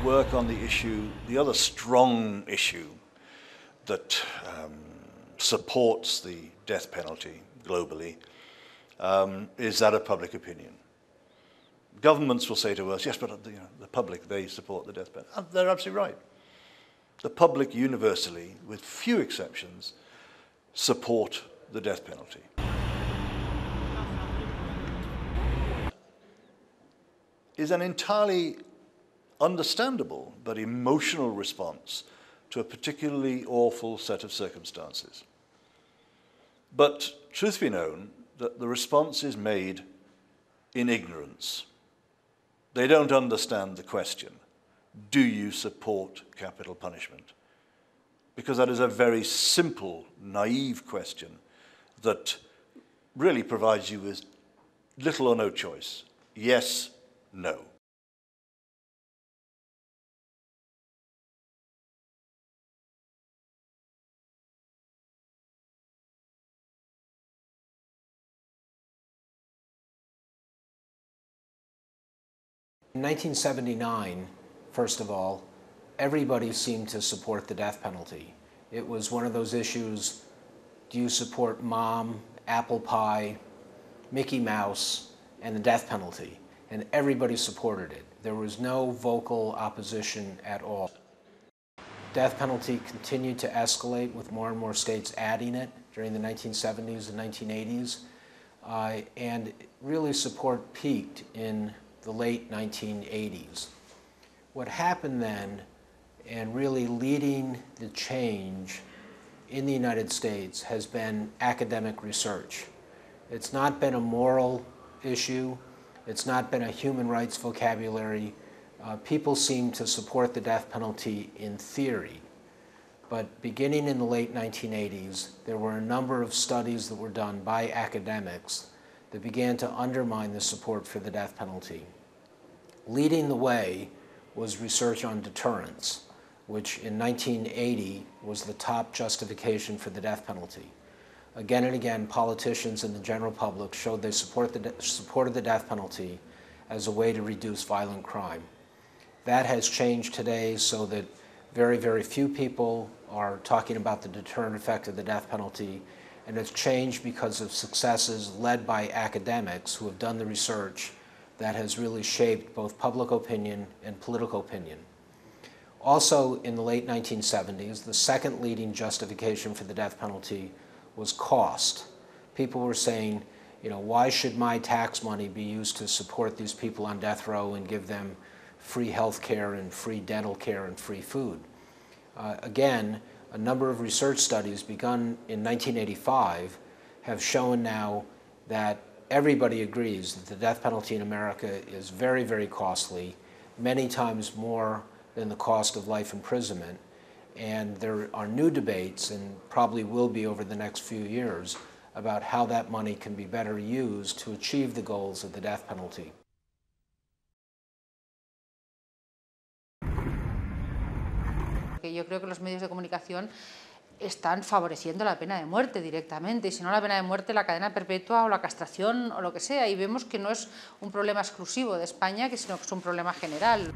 work on the issue, the other strong issue that supports the death penalty globally is that of public opinion. Governments will say to us, yes, but the public, they support the death penalty. And they're absolutely right. The public universally, with few exceptions, support the death penalty. Is an entirely understandable but emotional response to a particularly awful set of circumstances. But truth be known, that the response is made in ignorance. They don't understand the question, do you support capital punishment? Because that is a very simple, naive question that really provides you with little or no choice. Yes, no. In 1979, first of all, everybody seemed to support the death penalty. It was one of those issues, do you support mom, apple pie, Mickey Mouse, and the death penalty? And everybody supported it. There was no vocal opposition at all. Death penalty continued to escalate with more and more states adding it during the 1970s and 1980s. And really support peaked in the late 1980s. What happened then, and really leading the change in the United States, has been academic research. It's not been a moral issue. It's not been a human rights vocabulary. People seem to support the death penalty in theory. But beginning in the late 1980s, there were a number of studies that were done by academics that began to undermine the support for the death penalty. Leading the way was research on deterrence, which in 1980 was the top justification for the death penalty. Again and again, politicians and the general public showed they supported the death penalty as a way to reduce violent crime. That has changed today so that very, very few people are talking about the deterrent effect of the death penalty, and it's changed because of successes led by academics who have done the research that has really shaped both public opinion and political opinion. Also, in the late 1970s, the second leading justification for the death penalty was cost. People were saying, why should my tax money be used to support these people on death row and give them free health care and free dental care and free food? Again, a number of research studies begun in 1985 have shown now that everybody agrees that the death penalty in America is very, very costly, many times more than the cost of life imprisonment. And there are new debates, and probably will be over the next few years, about how that money can be better used to achieve the goals of the death penalty. Yo creo que los medios de comunicación están favoreciendo la pena de muerte directamente, y si no la pena de muerte, la cadena perpetua o la castración o lo que sea, y vemos que no es un problema exclusivo de España, sino que es un problema general.